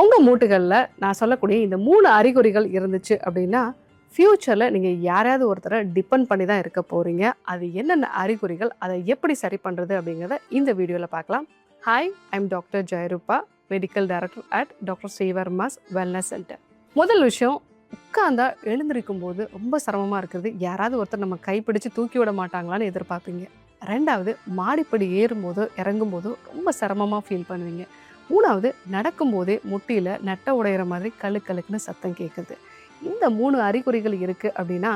உங்கள் மூட்டுகளில் நான் சொல்லக்கூடிய இந்த 3 அறிகுறிகள் இருந்துச்சு அப்படின்னா ஃப்யூச்சரில் நீங்கள் யாரையாவது ஒருத்தரை டிபெண்ட் பண்ணி தான் இருக்க போகிறீங்க. அது என்னென்ன அறிகுறிகள், அதை எப்படி சரி பண்ணுறது அப்படிங்கிறத இந்த வீடியோவில் பார்க்கலாம். Hi, I'm doctor Jayarupa, medical director at doctor Srivarma's wellness centre. முதல் விஷயம், உட்காந்தா எழுந்திருக்கும் போது ரொம்ப சிரமமாக இருக்குது. யாராவது ஒருத்தர் நம்ம கைப்பிடிச்சு தூக்கி விட மாட்டாங்களான்னு எதிர்பார்ப்பீங்க. ரெண்டாவது, மாடிப்படி ஏறும்போதோ இறங்கும்போதோ ரொம்ப சிரமமாக ஃபீல் பண்ணுவீங்க. மூணாவது, நடக்கும்போதே முட்டியில் நெட்டை உடையிற மாதிரி கழுக்குன்னு சத்தம் கேட்குது. இந்த 3 அறிகுறிகள் இருக்குது அப்படின்னா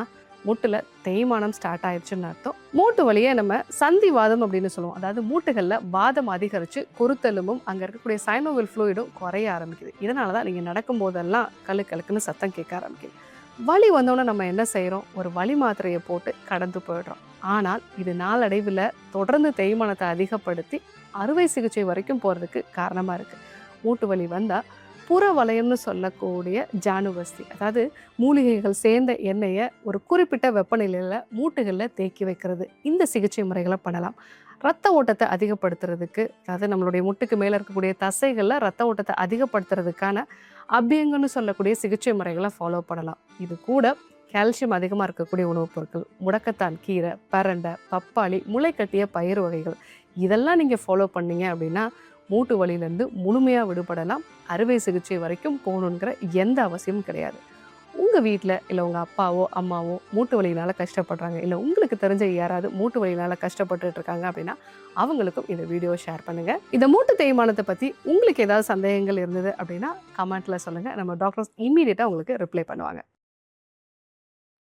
மூட்டில் தேய்மானம் ஸ்டார்ட் ஆயிடுச்சுன்னு அர்த்தம். மூட்டு வலியை நம்ம சந்திவாதம் அப்படின்னு சொல்லுவோம். அதாவது மூட்டுகளில் வாதம் அதிகரித்து குருத்தெலும்பும் அங்கே இருக்கக்கூடிய சைனோவில் ஃப்ளூயிடும் குறைய ஆரம்பிக்குது. இதனால தான் நீங்கள் நடக்கும் போதெல்லாம் கழுக்குன்னு சத்தம் கேட்க ஆரம்பிக்குது. வலி வந்தோன்னே நம்ம என்ன செய்கிறோம்? ஒரு வலி மாத்திரையை போட்டு கடந்து போயிடுறோம். ஆனால் இது நாளடைவில் தொடர்ந்து தேய்மானத்தை அதிகப்படுத்தி அறுவை சிகிச்சை வரைக்கும் போகிறதுக்கு காரணமாக இருக்குது. மூட்டு வலி வந்தால் புற வளையம்னு சொல்லக்கூடிய ஜானுவஸ்தி, அதாவது மூலிகைகள் சேர்ந்த எண்ணெயை ஒரு குறிப்பிட்ட வெப்பநிலையில் மூட்டுகளில் தேக்கி வைக்கிறது, இந்த சிகிச்சை முறைகளை பண்ணலாம். ரத்த ஓட்டத்தை அதிகப்படுத்துறதுக்கு, அதாவது நம்மளுடைய முட்டுக்கு மேலே இருக்கக்கூடிய தசைகளில் ரத்த ஓட்டத்தை அதிகப்படுத்துறதுக்கான அபியங்கன்னு சொல்லக்கூடிய சிகிச்சை முறைகளை ஃபாலோ பண்ணலாம். இது கூட கால்சியம் அதிகமாக இருக்கக்கூடிய உணவுப் பொருட்கள், முடக்கத்தான் கீரை, பரண்டை, பப்பாளி, முளைக்கட்டிய பயிர் வகைகள், இதெல்லாம் நீங்கள் ஃபாலோ பண்ணீங்க அப்படின்னா மூட்டு வலியிலேருந்து முழுமையாக விடுபடலாம். அறுவை சிகிச்சை வரைக்கும் போகணுங்கிற எந்த அவசியமும் கிடையாது. உங்கள் வீட்டில் இல்லை உங்கள் அப்பாவோ அம்மாவோ மூட்டு வலியினால் கஷ்டப்படுறாங்க, இல்லை உங்களுக்கு தெரிஞ்ச யாராவது மூட்டு வலியினால் கஷ்டப்பட்டுட்டு இருக்காங்க அப்படின்னா அவங்களுக்கும் இந்த வீடியோ ஷேர் பண்ணுங்கள். இந்த மூட்டு தேய்மானத்தை பற்றி உங்களுக்கு ஏதாவது சந்தேகங்கள் இருந்தது அப்படின்னா கமெண்ட்டில் சொல்லுங்கள். நம்ம டாக்டர்ஸ் இம்மீடியட்டாக உங்களுக்கு ரிப்ளை பண்ணுவாங்க.